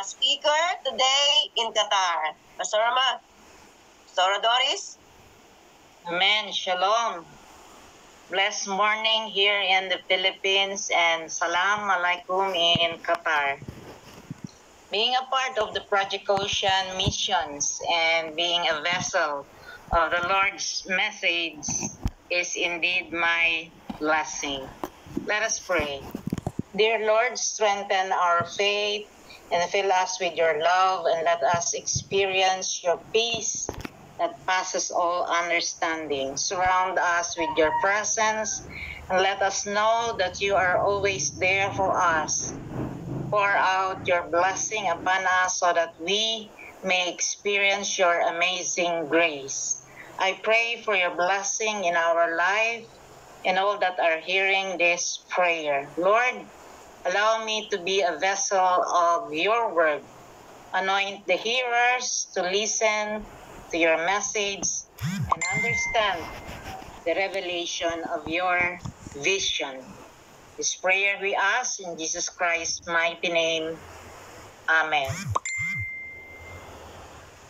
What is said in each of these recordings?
speaker today in Qatar. Pastor Rama, Pastor Doris. Amen. Shalom. Blessed morning here in the Philippines and salam alaikum in Qatar. Being a part of the Project Ocean missions and being a vessel of the Lord's message is indeed my blessing. Let us pray. Dear Lord, strengthen our faith and fill us with your love and let us experience your peace that passes all understanding. Surround us with your presence and let us know that you are always there for us. Pour out your blessing upon us so that we may experience your amazing grace. I pray for your blessing in our life and all that are hearing this prayer. Lord, allow me to be a vessel of your word. Anoint the hearers to listen to your message and understand the revelation of your vision. This prayer we ask in Jesus Christ's mighty name. Amen.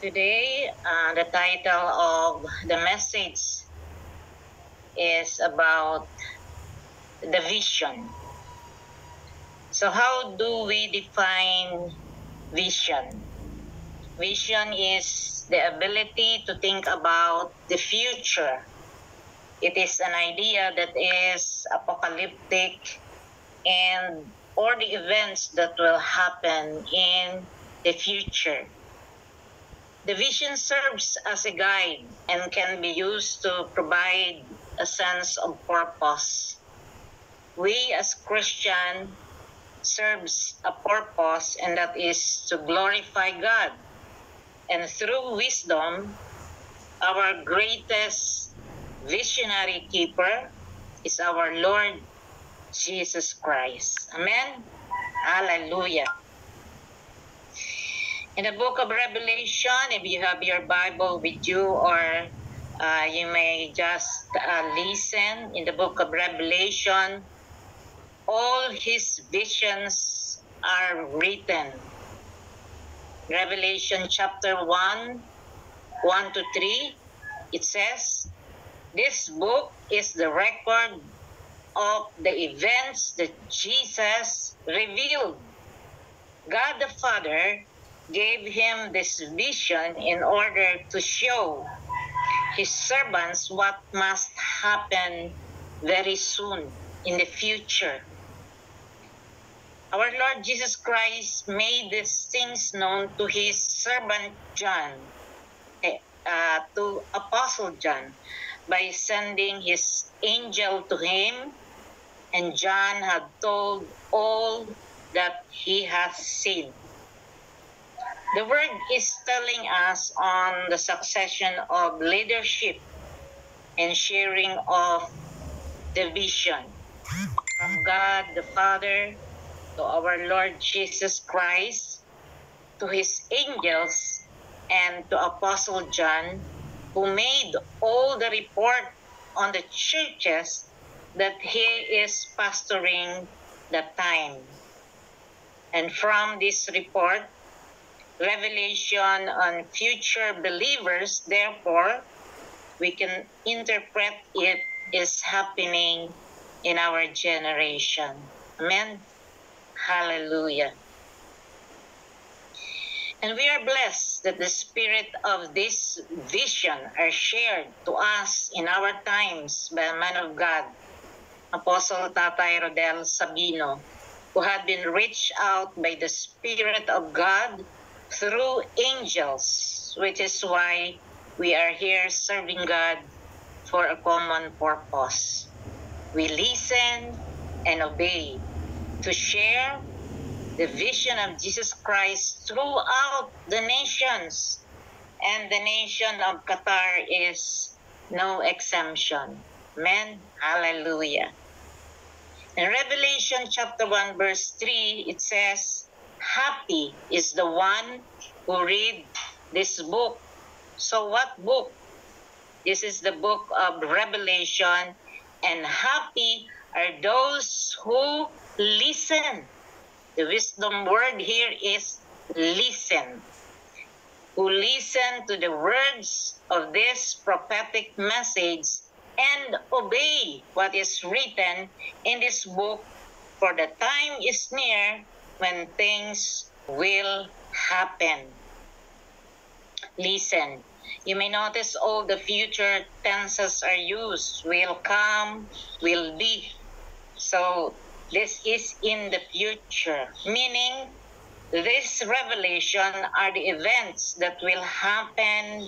Today, the title of the message is about the vision. So how do we define vision? Vision is the ability to think about the future. It is an idea that is apocalyptic and or the events that will happen in the future. The vision serves as a guide and can be used to provide a sense of purpose. We as Christians serves a purpose, and that is to glorify God. And through wisdom, our greatest visionary keeper is our Lord Jesus Christ. Amen? Hallelujah. In the book of Revelation, if you have your Bible with you or you may just listen, in the book of Revelation, all his visions are written. Revelation chapter 1, 1 to 3, it says, this book is the record of the events that Jesus revealed. God the Father gave him this vision in order to show his servants what must happen very soon in the future. Our Lord Jesus Christ made these things known to his servant John, to Apostle John, by sending his angel to him, and John had told all that he has seen. The word is telling us on the succession of leadership and sharing of the vision from God the Father to our Lord Jesus Christ, to his angels, and to Apostle John, who made all the report on the churches that he is pastoring that time. And from this report, revelation on future believers, therefore, we can interpret it is happening in our generation. Amen. Hallelujah. And we are blessed that the spirit of this vision are shared to us in our times by a man of God, Apostle Tatay Rodel Sabino, who had been reached out by the Spirit of God through angels, which is why we are here serving God for a common purpose. We listen and obey to share the vision of Jesus Christ throughout the nations. And the nation of Qatar is no exemption. Amen. Hallelujah. In Revelation chapter 1 verse 3, it says, happy is the one who read this book. So what book? This is the book of Revelation, and happy are those who listen. The wisdom word here is listen, who listen to the words of this prophetic message and obey what is written in this book, for the time is near when things will happen. Listen. You may notice all the future tenses are used. Will come, will be. So this is in the future, meaning this revelation are the events that will happen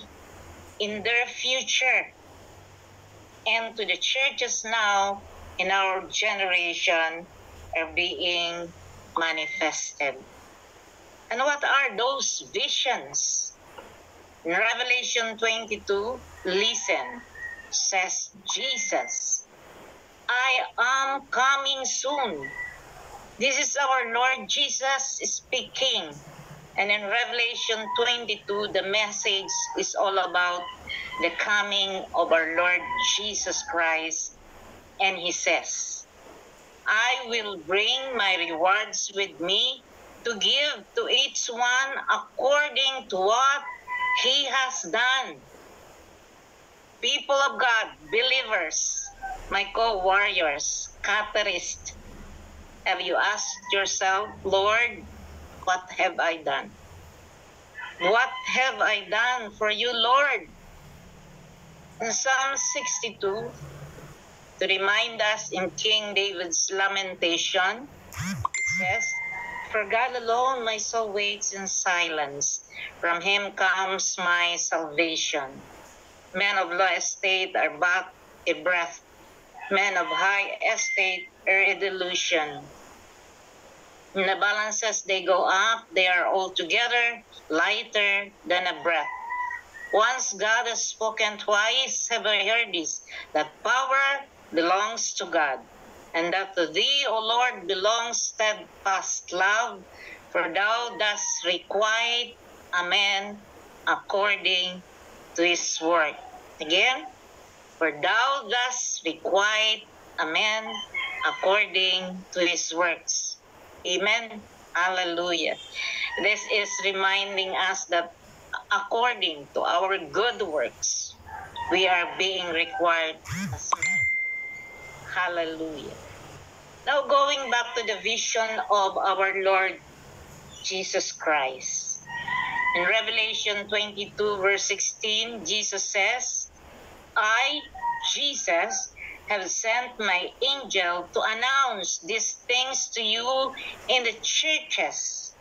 in their future. And to the churches now in our generation are being manifested. And what are those visions? In Revelation 22, listen, says Jesus, I am coming soon. This is our Lord Jesus speaking. And in Revelation 22, the message is all about the coming of our Lord Jesus Christ. And he says, I will bring my rewards with me to give to each one according to what he has done. People of God, believers, my co-warriors, Catharists, have you asked yourself, Lord, what have I done? What have I done for you, Lord? In Psalm 62, to remind us in King David's lamentation, it says, for God alone my soul waits in silence. From him comes my salvation. Men of low estate are but a breath. Men of high estate are a delusion. In the balances they go up, they are altogether lighter than a breath. Once God has spoken, twice have I heard this, that power belongs to God, and that to thee, O Lord, belongs steadfast love, for thou dost requite a man according to his work. Again, for thou dost requite a man according to his works. Amen. Hallelujah. This is reminding us that according to our good works, we are being required as men. Hallelujah. Now going back to the vision of our Lord Jesus Christ. In Revelation 22 verse 16, Jesus says, I, Jesus, have sent my angel to announce these things to you in the churches.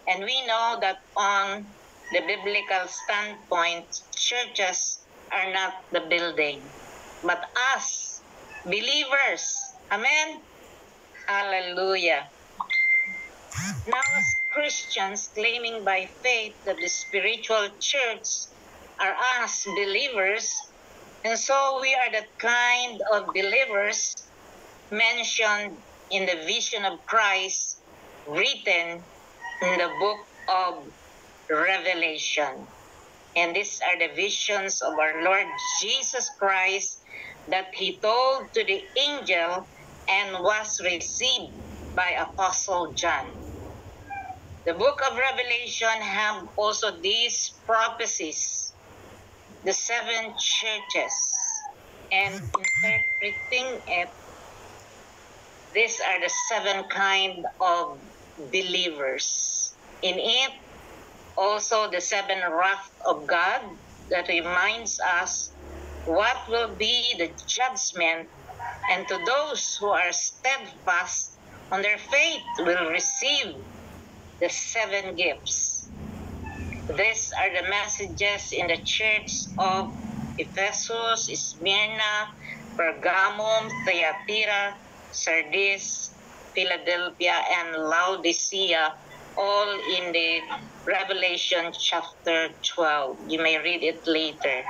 And we know that on the biblical standpoint, churches are not the building, but us, believers. Amen? Hallelujah. Now, as Christians claiming by faith that the spiritual church are us believers, and so we are that kind of believers mentioned in the vision of Christ written in the book of Revelation. And these are the visions of our Lord Jesus Christ that he told to the angel and was received by Apostle John. The book of Revelation have also these prophecies, the seven churches, and interpreting it, these are the seven kind of believers. In it, also the seven wrath of God that reminds us what will be the judgment, and to those who are steadfast on their faith will receive the seven gifts. These are the messages in the church of Ephesus, Smyrna, Pergamum, Thyatira, Sardis, Philadelphia, and Laodicea, all in the Revelation chapter 12. You may read it later.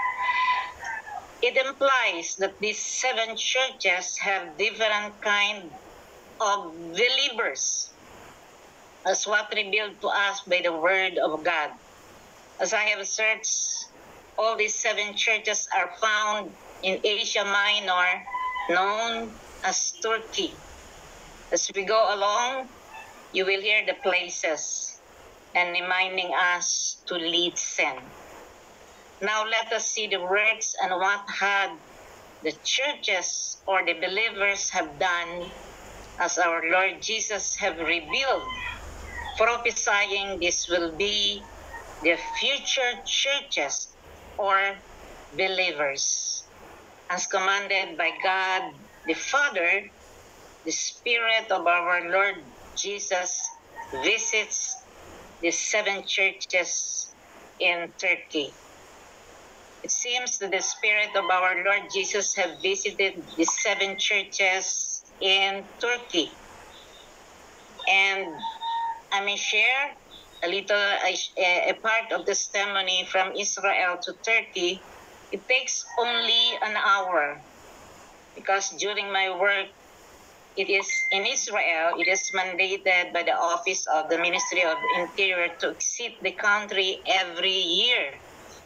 It implies that these seven churches have different kind of believers, as what revealed to us by the word of God. As I have searched, all these seven churches are found in Asia Minor, known as Turkey. As we go along, you will hear the places. and reminding us to listen. Now let us see the works and what had the churches or the believers have done as our Lord Jesus have revealed, prophesying this will be the future churches or believers. As commanded by God the Father, the Spirit of our Lord Jesus visits the 7 churches in Turkey. It seems that the Spirit of our Lord Jesus have visited the 7 churches in Turkey. And I may share a part of testimony from Israel to Turkey. It takes only an hour because during my work, it is in Israel, it is mandated by the Office of the Ministry of Interior to exit the country every year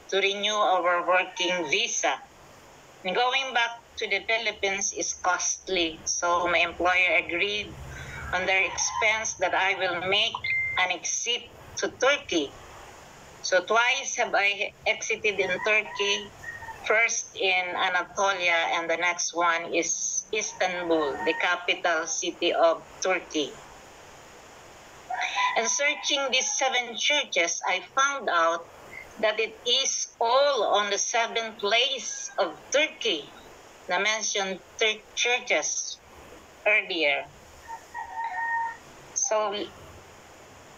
to renew our working visa. And going back to the Philippines is costly, so my employer agreed on their expense that I will make an exit to Turkey. So twice have I exited in Turkey, first in Anatolia and the next one is Istanbul, the capital city of Turkey. And searching these 7 churches, I found out that it is all on the 7th place of Turkey, the mentioned churches earlier. So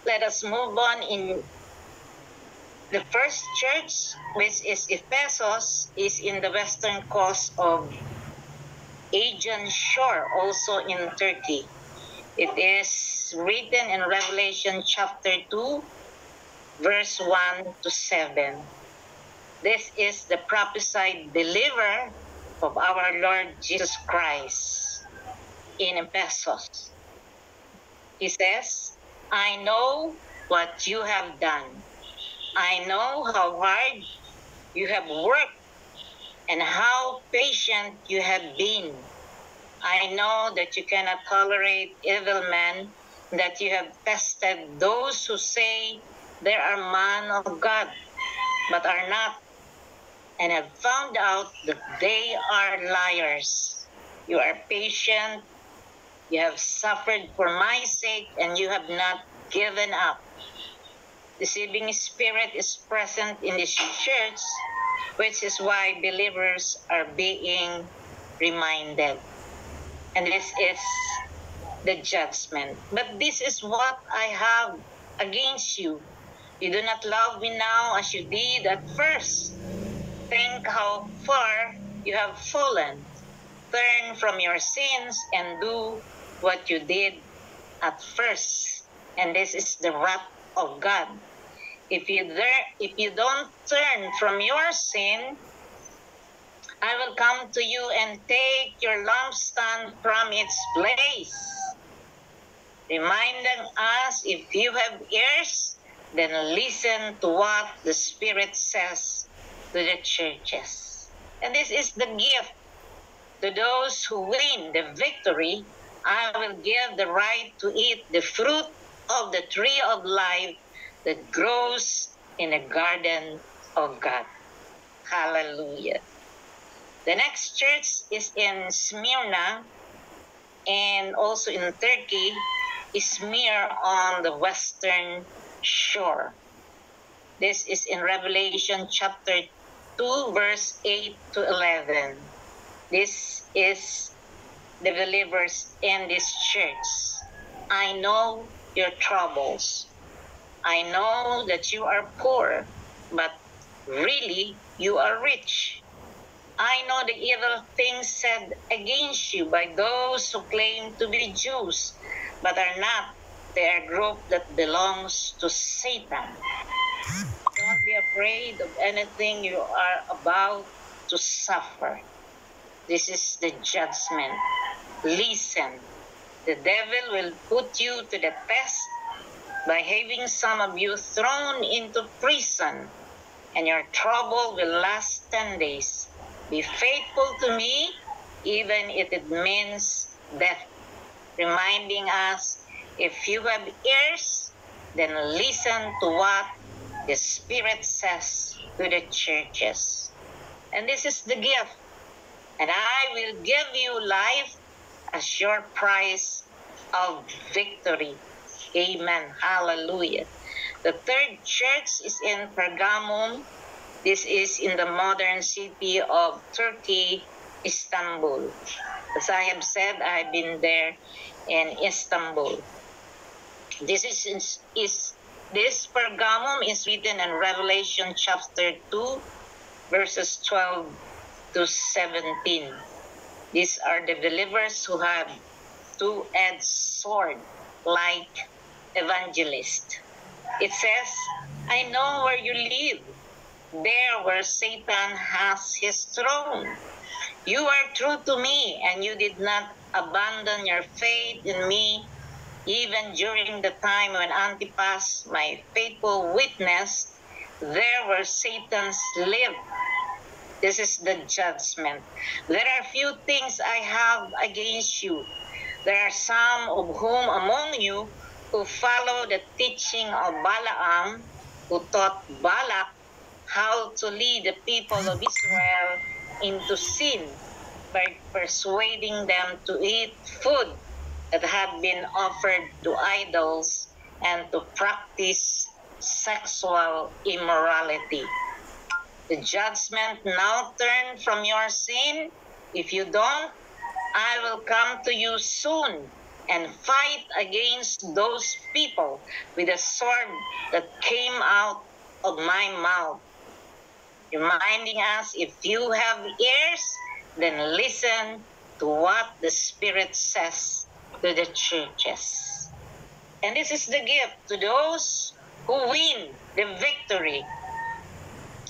let us move on. In the first church, which is Ephesus, is in the western coast of Aegean shore, also in Turkey. It is written in Revelation chapter 2, verse 1 to 7. This is the prophesied deliverer of our Lord Jesus Christ in Ephesus. He says, I know what you have done. I know how hard you have worked and how patient you have been. I know that you cannot tolerate evil men, that you have tested those who say they are man of God, but are not, and have found out that they are liars. You are patient, you have suffered for my sake, and you have not given up. Deceiving spirit is present in this church, which is why believers are being reminded. And this is the judgment. But this is what I have against you. You do not love me now as you did at first. Think how far you have fallen. Turn from your sins and do what you did at first. And this is the wrath of God. If you don't turn from your sin, I will come to you and take your lampstand from its place. Reminding us, if you have ears, then listen to what the Spirit says to the churches. And this is the gift. To those who win the victory, I will give the right to eat the fruit of the tree of life that grows in the garden of God. Hallelujah. The next church is in Smyrna and also in Turkey, Izmir on the western shore. This is in Revelation chapter 2, verse 8 to 11. This is the believers in this church. I know your troubles. I know that you are poor, but really you are rich. I know the evil things said against you by those who claim to be Jews, but are not. They are a group that belongs to Satan. Don't be afraid of anything you are about to suffer. This is the judgment. Listen, the devil will put you to the test by having some of you thrown into prison, and your trouble will last 10 days. Be faithful to me, even if it means death. Reminding us, if you have ears, then listen to what the Spirit says to the churches. And this is the gift. And I will give you life as your price of victory. Amen. Hallelujah. The third church is in Pergamum. This is in the modern city of Turkey, Istanbul. As I have said, I have been there in Istanbul. This Pergamum is written in Revelation chapter 2, verses 12 to 17. These are the believers who have two-edged sword like evangelists. It says, I know where you live, there where Satan has his throne. You are true to me, and you did not abandon your faith in me, even during the time when Antipas, my faithful witness, there where Satan's lived. This is the judgment. There are few things I have against you. There are some of whom among you who follow the teaching of Balaam, who taught Balak how to lead the people of Israel into sin by persuading them to eat food that had been offered to idols and to practice sexual immorality. The judgment now turn from your sin. If you don't, I will come to you soon and fight against those people with a sword that came out of my mouth. Reminding us, if you have ears, then listen to what the Spirit says to the churches. And this is the gift to those who win the victory.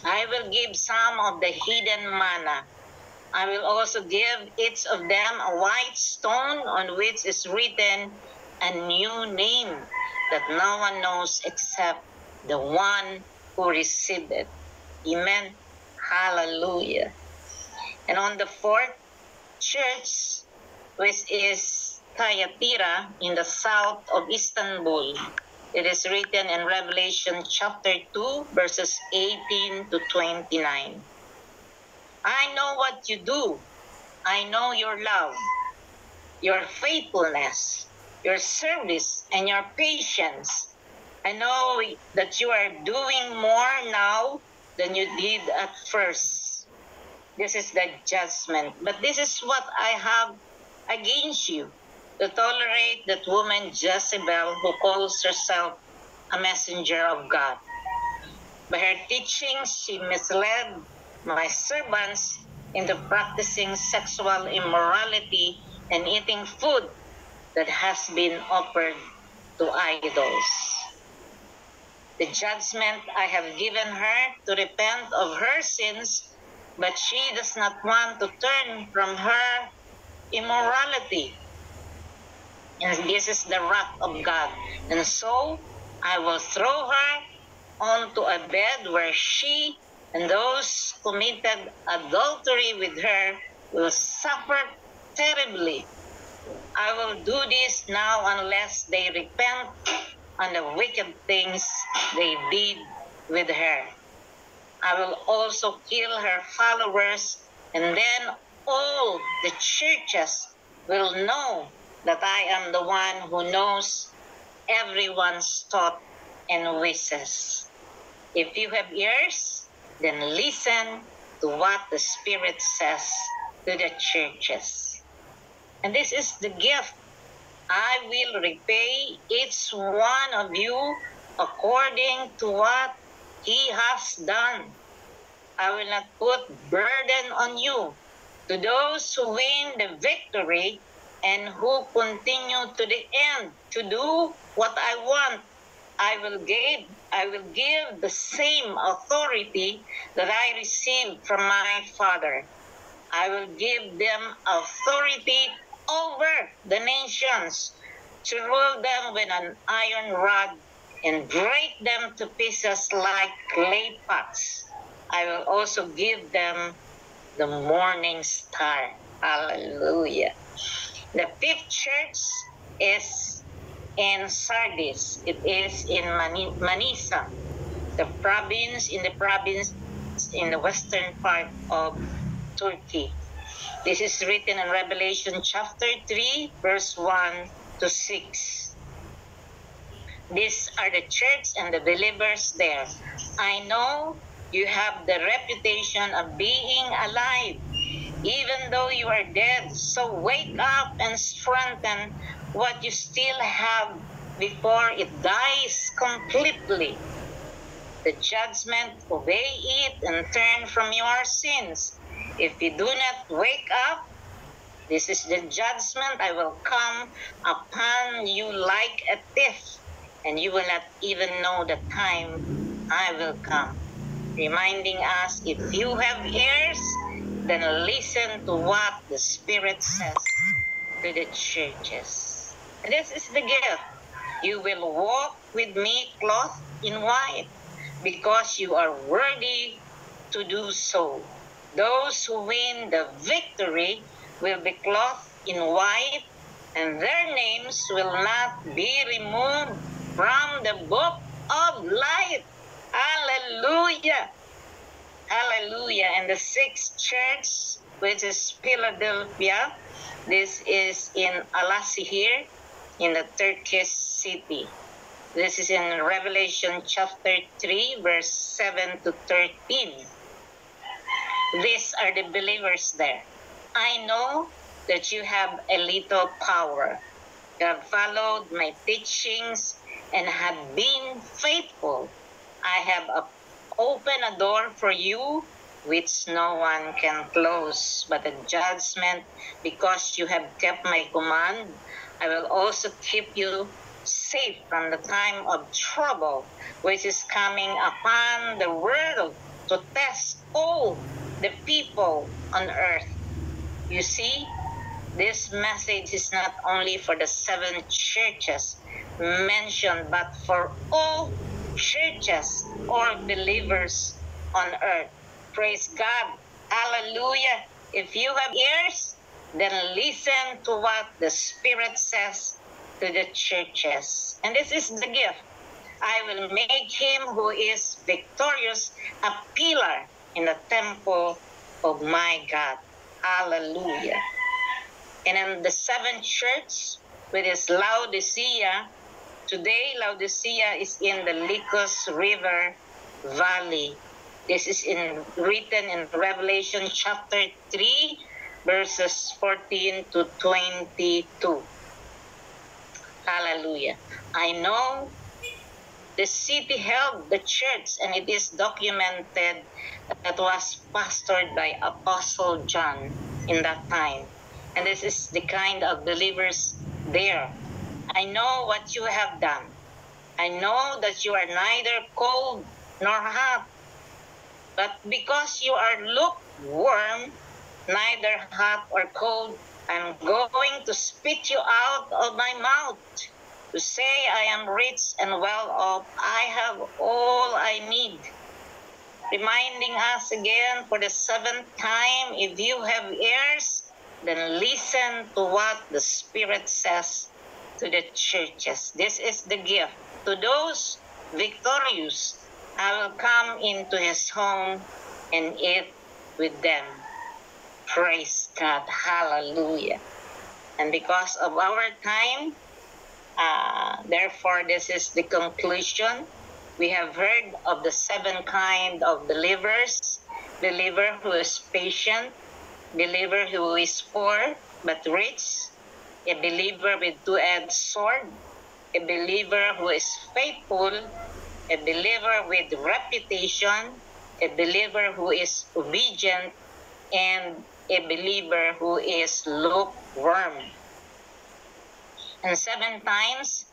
I will give some of the hidden manna. I will also give each of them a white stone on which is written a new name that no one knows except the one who received it. Amen. Hallelujah. And on the fourth church, which is Thyatira in the south of Istanbul, it is written in Revelation chapter 2, verses 18 to 29. I know what you do. I know your love, your faithfulness, your service, and your patience. I know that you are doing more now than you did at first. This is the judgment. But this is what I have against you, to tolerate that woman Jezebel, who calls herself a messenger of God. By her teachings, she misled my servants into practicing sexual immorality and eating food that has been offered to idols. The judgment I have given her to repent of her sins, but she does not want to turn from her immorality. And this is the wrath of God. And so I will throw her onto a bed where she and those committed adultery with her will suffer terribly. I will do this now unless they repent on the wicked things they did with her. I will also kill her followers, and then all the churches will know that I am the one who knows everyone's thought and wishes. If you have ears, then listen to what the Spirit says to the churches. And this is the gift. I will repay each one of you according to what he has done. I will not put burden on you. To those who win the victory and who continue to the end to do what I want, I will give the same authority that I received from my Father. I will give them authority over the nations, to rule them with an iron rod and break them to pieces like clay pots. I will also give them the morning star. Hallelujah. The fifth church is and Sardis. It is in Manisa, the province in the western part of Turkey. This is written in Revelation chapter 3, verse 1 to 6. These are the church and the believers there. I know you have the reputation of being alive, even though you are dead. So wake up and strengthen what you still have before it dies completely. The judgment, obey it and turn from your sins. If you do not wake up, this is the judgment I will come upon you like a thief, and you will not even know the time I will come. Reminding us, if you have ears, then listen to what the Spirit says to the churches. And this is the gift. You will walk with me clothed in white, because you are worthy to do so. Those who win the victory will be clothed in white, and their names will not be removed from the book of life. Hallelujah! Hallelujah! And the sixth church, which is Philadelphia, this is in Alasihir, in the Turkish city. This is in Revelation chapter 3, verse 7 to 13. These are the believers there. I know that you have a little power. You have followed my teachings and have been faithful. I have opened a door for you which no one can close. But the judgment, because you have kept my command, I will also keep you safe from the time of trouble which is coming upon the world to test all the people on earth. You see, this message is not only for the 7 churches mentioned, but for all churches or believers on earth. Praise God. Hallelujah. If you have ears, then listen to what the Spirit says to the churches. And this is the gift. I will make him who is victorious a pillar in the temple of my God. Hallelujah. And in the 7th church, which is Laodicea, today Laodicea is in the Lycus River Valley. This is written in Revelation chapter 3, verses 14 to 22. Hallelujah. I know the city held the church, and it is documented that was pastored by Apostle John in that time. And this is the kind of believers there. I know what you have done. I know that you are neither cold nor hot. But because you are lukewarm, neither hot or cold, I'm going to spit you out of my mouth. To say I am rich and well off, I have all I need. Reminding us again for the 7th time, if you have ears, then listen to what the Spirit says to the churches. This is the gift. To those victorious, I will come into his home and eat with them. Praise God. Hallelujah. And because of our time, therefore, this is the conclusion. We have heard of the 7 kind of believers. Believer who is patient, believer who is poor but rich, a believer with 2-edged sword, a believer who is faithful, a believer with reputation, a believer who is obedient, and a believer who is lukewarm. And 7 times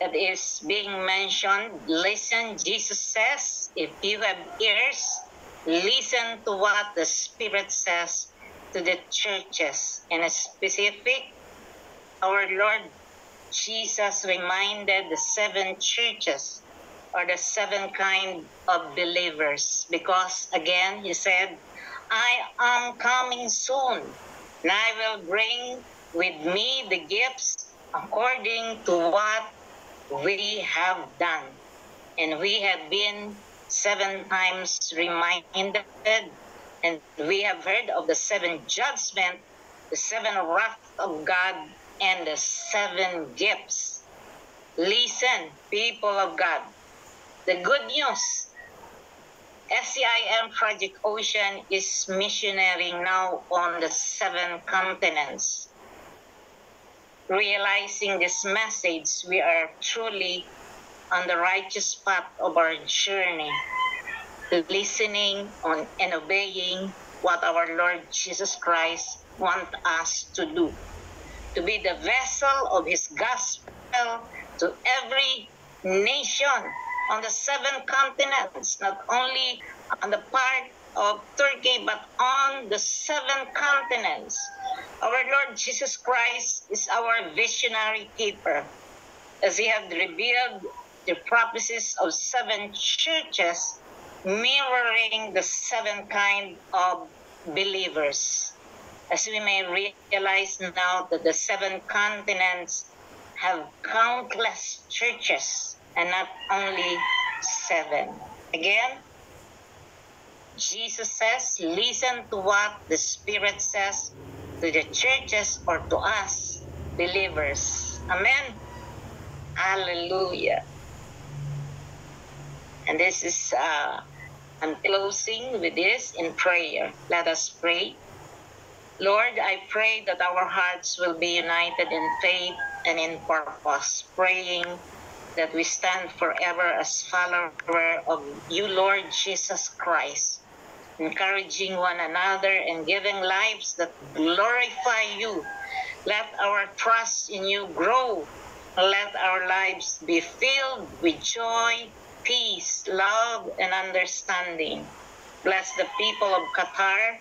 that is being mentioned, listen, Jesus says, if you have ears, listen to what the Spirit says to the churches. And a specific, our Lord Jesus reminded the 7 churches or the 7 kind of believers, because again, he said, I am coming soon, and I will bring with me the gifts according to what we have done. And we have been 7 times reminded, and we have heard of the 7 judgments, the 7 wrath of God, and the 7 gifts. Listen, people of God, the good news. SCIM Project Ocean is missionary now on the 7 continents. Realizing this message, we are truly on the righteous path of our journey, listening on and obeying what our Lord Jesus Christ wants us to do, to be the vessel of His gospel to every nation on the 7 continents, not only on the part of Turkey, but on the 7 continents. Our Lord Jesus Christ is our visionary keeper, as He has revealed the prophecies of 7 churches, mirroring the 7 kind of believers. As we may realize now that the 7 continents have countless churches and not only 7. Again, Jesus says, listen to what the Spirit says to the churches or to us believers. Amen. Hallelujah. And this is, I'm closing with this in prayer. Let us pray. Lord, I pray that our hearts will be united in faith and in purpose, praying that we stand forever as followers of you, Lord Jesus Christ, encouraging one another and giving lives that glorify you. Let our trust in you grow. Let our lives be filled with joy, peace, love, and understanding. Bless the people of Qatar.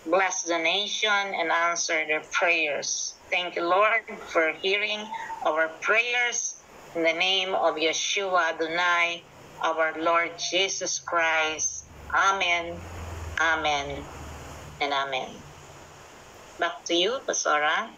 Bless the nation and answer their prayers. Thank you, Lord, for hearing our prayers. In the name of Yeshua Adonai, our Lord Jesus Christ. Amen, amen, and amen. Back to you, Pastora.